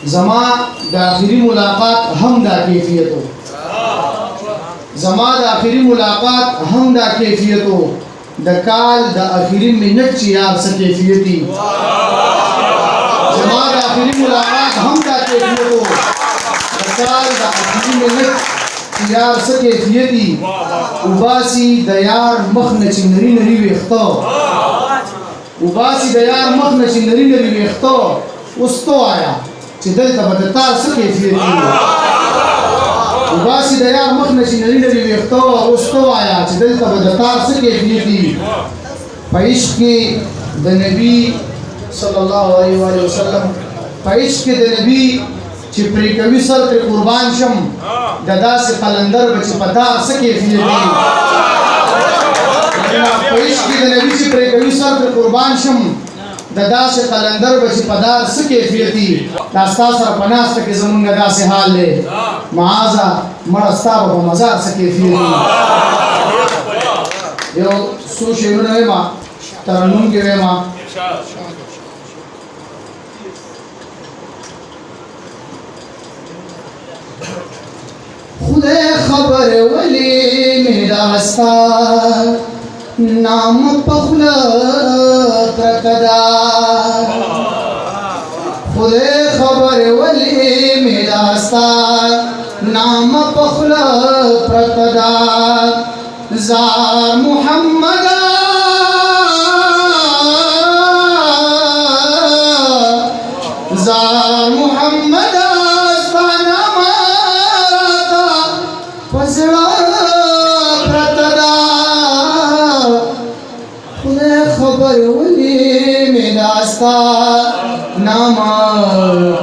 زما د آخري ملاقات هم دا کیفیتو زما د آخري ملاقات هم دا کیفیتو د کال د آخري منټ چې یار څه کیفیتي زما د آخري ملاقات هم دا کیفیتو د کال د آخري منټ چې یار څه کیفیتي وباسي د یار مخ نه چې نري نري ویښته وباسي د یار مخ نه چې نري نري ویښته اوس تو آیا چې دلته به د تار څه کیفیت وي وباسي د یار مخ نه چې نري نري ویښته اوس تو آیا چې دلته به د تار څه کیفیت وي په عشق کې د نبي صلی الله علیه وسلم په عشق کې د نبي چې پرې کوي سر پرې قربان شم د داسې قلندر به چې په تار څه کیفیت وي په عشق کې د نبي چې پرې کوي سر پرې قربان شم د داسې قلندر به چې په دار څه کیفیت وي دا ستا سره په ناسته کې زمونږ داسې حال دی معاذه مړه ستا به په مزار څه کیفیت وي یو څو شعرونه ویما ترنم کې ویما خدای خبر ولی می داستا نام پخلا پرکدا خدای خبر ولی می داستا نام پخلا پرکدا زار محمد زار محمد خبر ولی می داستا نام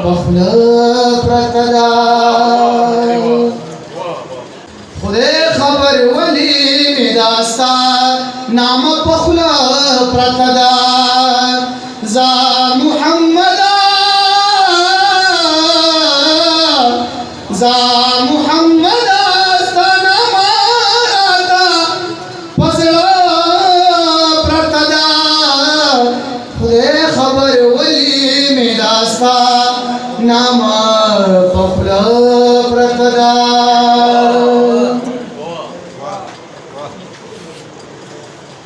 پخل پرتدا خدای خبر ولی می داستا نام پخل پرتدا زار محمد زار محمد نام پخلا پرتدا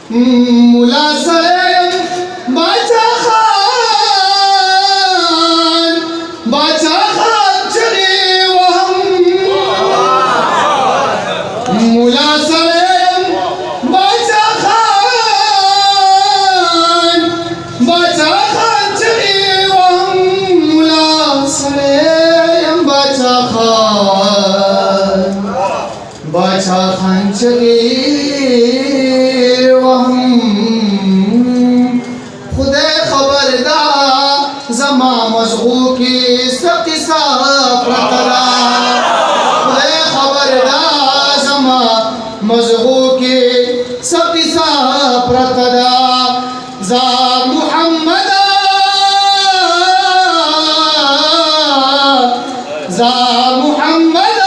مولا سریم باچا خان چلی وهم مولا سریم باچا خان چلی باچا خان چلی وهم خدای خبر دا زما مشغو کی سقیسا پرتدا خدای خبر دا زما مشغو کی سقیسا پرتدا زار محمد زار محمد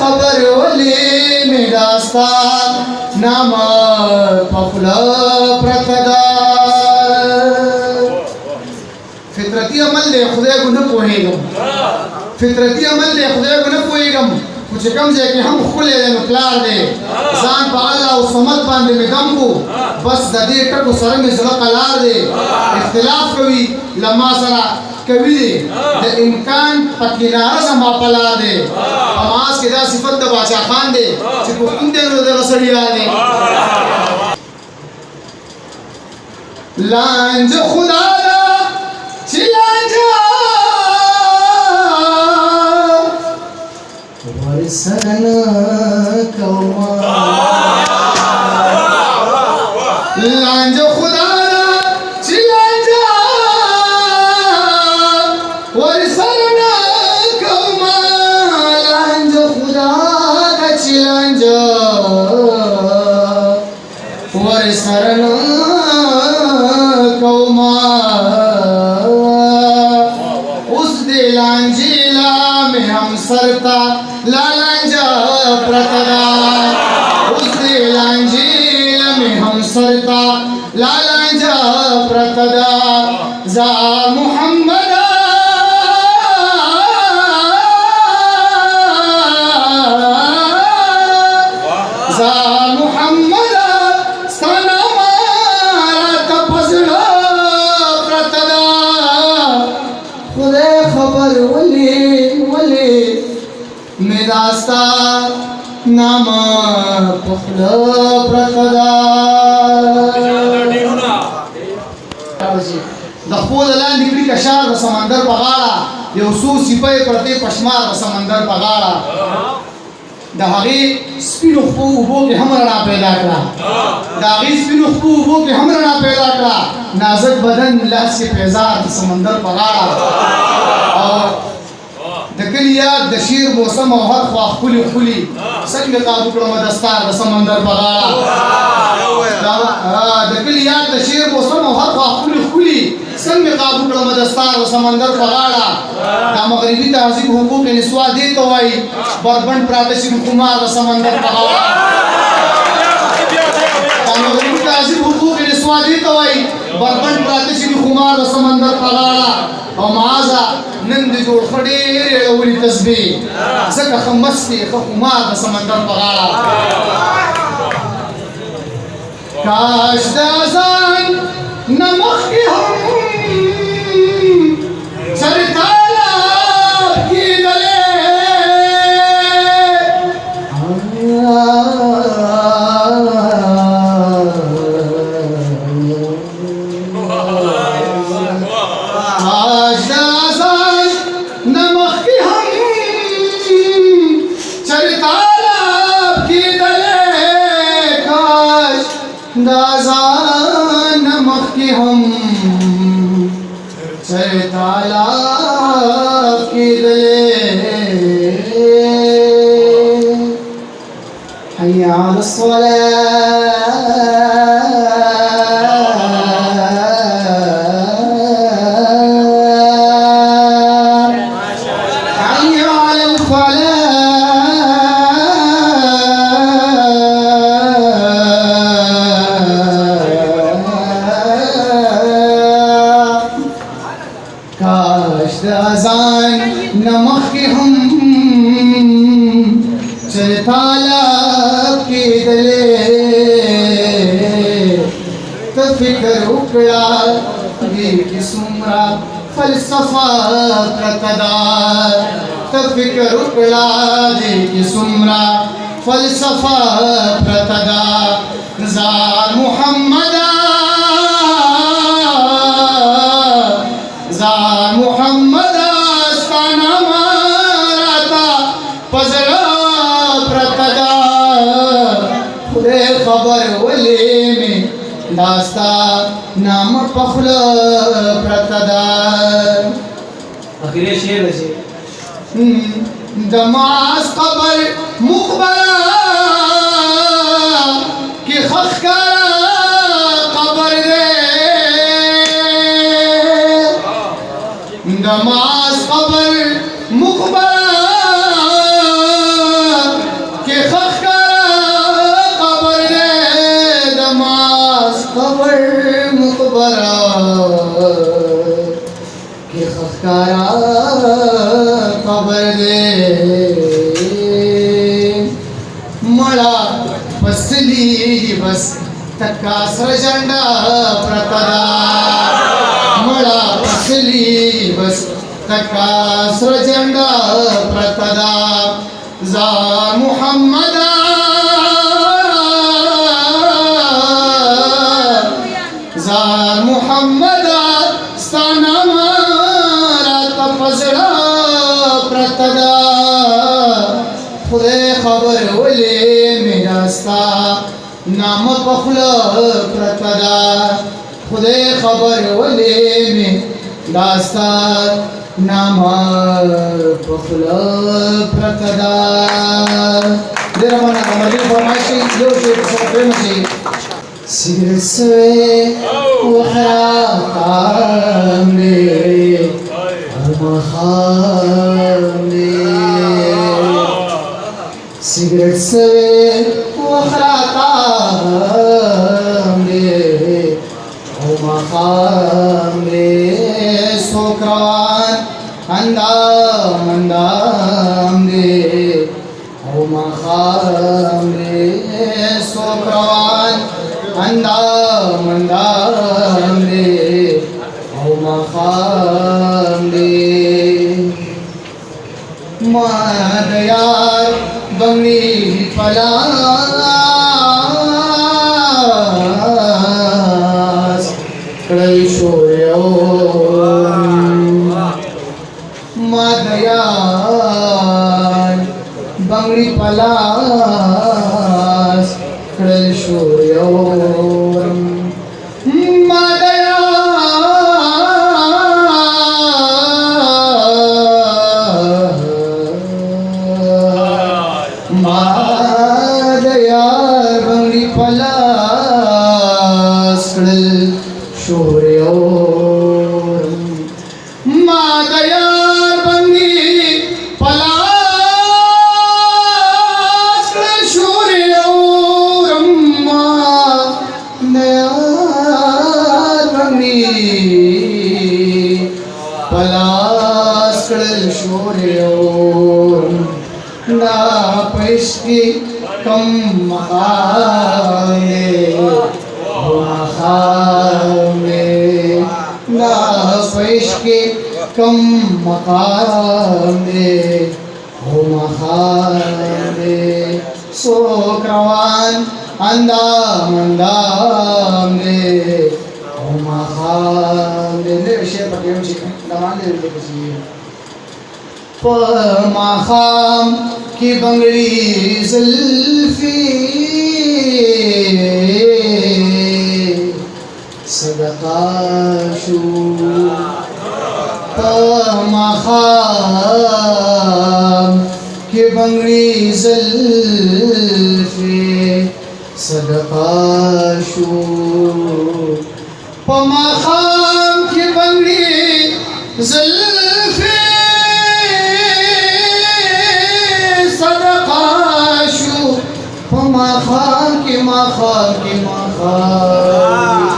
خبر ولی می داستا نام پخلا پرتدا فطرتی عمل له خدای کو نه پوهیږم فطرتی عمل له خدای کو نه پوهیږم خو چې کوم ځای کې هم خپل نو پلار دی ځان په الله او صمد باندې می دم کو بس د دې ټکو سره می زړه قلار دی اختلاف کوي لما سره کوي دی د امکان پکیناره زما پلار دی پماس کې دا صفت د باچا خان دی چې په کوم دی نو د غسړیا دی لانج خدا دا چې لانج ورسرن کوما لانج خدا ورسرن کوما اس دے لانجیلا میں ہم سرتا لالانجا پرتدا اس دے لانجیلا میں ہم लालांजा प्रतदा जा मुहम्मद जा मुहम्मद सनामारा तपसला प्रतदा खुदे खबर वली वली मेदास्ता नाम पखल प्रतदा د خپل لاندې کړي کشار د سمندر په غاړه یو څو سپۍ پرتې پشمار د سمندر په غاړه د هغې سپینو خپو اوبو کې هم رڼا پیدا کړه د هغې سپینو خپو اوبو کې هم رڼا پیدا کړه نازک بدن لاس کې پیزار د سمندر په غاړه او د کلي یاد د شیر موسم او هر خوا ښکلي ښکلي څنګه قابو کړمه دستار د سمندر په غاړه د کلي یاد د شیر موسم او هر خوا ښکلي ښکلي څنګه قابو کړمه دستار د سمندر په غاړه دا مغربي تهذیب حقوق نسوا دې ته وایي بربنډ پراته شي خمار د سمندر په غاړه دا مغربي تهذیب حقوق نسوا دې ته وایي بربنډ پراته شي خمار د سمندر په غاړه او معاذا نن دې جوړ خړې اولي تسبیح ځکه خمستې خمار د سمندر په غاړه کاش د اذان نمخ کې هم چرتالا کېدلې दाज़ान मक्की हम चरताला की दले हैया अला अज़ान नमक के हम चरताला के दले तो फिक्र उकड़ा दी की सुमरा फलसफा प्रतदा तो फिक्र उकड़ा दी की सुमरा फलसफा प्रतदा जा मुहम्मद जा मुहम्मद आस्ताना माराता पजरा प्रतदा खुदे खबर वले में दास्ता नाम पखल प्रतदा आखिरी शेर है दमास कबर मुखबरा की खखरा कबर दे नमाज कबर मुखबरा के खखरा कबर दे नमाज कबर मुखबरा के खखरा कबर दे मड़ा फसली बस तक्का सरजंडा प्रतदा मड़ा फसली बस तक्का सरजंडा प्रतदा जा मुहम्मद जा मुहम्मद स्ताना मारा तपसड़ा प्रतदा खुदे खबर वले मेरा स्ता नाम पखल प्रतदा खुदे खबर वले में दास्ता नाम पखल प्रतदा देर मना कमली फरमाइशी जो से प्रेम से सिगरेट से वहरा कामे मखाने सिगरेट से वहरा कामे کروان اندام اندام دے او مخام دے ماد یار بنی پلاس کڑی شوریو ماد یار بنگڑی پلاس کڑی شوریو ماد یار بنگڑی پلاس کڑی شوریو ماد یار بنگڑی پلاس کڑی شوریو ماد یار بنگڑی پلاس کڑی شوریو نا پیش کی کم مقام مقام نا پیش کی کم مقام مقام سو کروان اندام اندام مقام میرے شعر پڑھے ہوں دمان دے دے کسی ماخام کی بنگڑی زلفی صدقہ شو ماخام کی بنگڑی زلفی صدقہ شو ماخام کی بنگڑی زلفی ماخام کی ماخام کی ماخام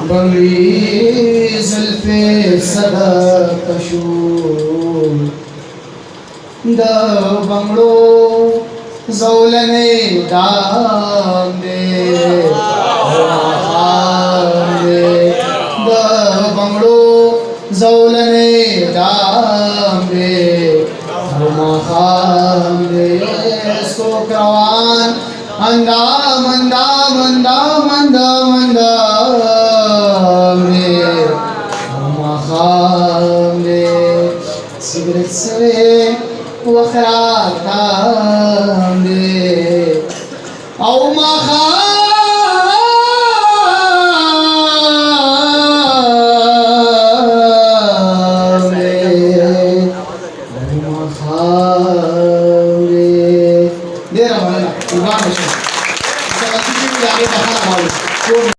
بنگڑی زلفی صدقہ شو دا بنگڑو زولنے دام دے ماخام دے دا بنگڑو زولنے دام دے ماخام دے سو کروان اندام اندام اندام اندام اندام مخام سگرت سوے وخرات دام او مخام دیر مولانا قربان بشو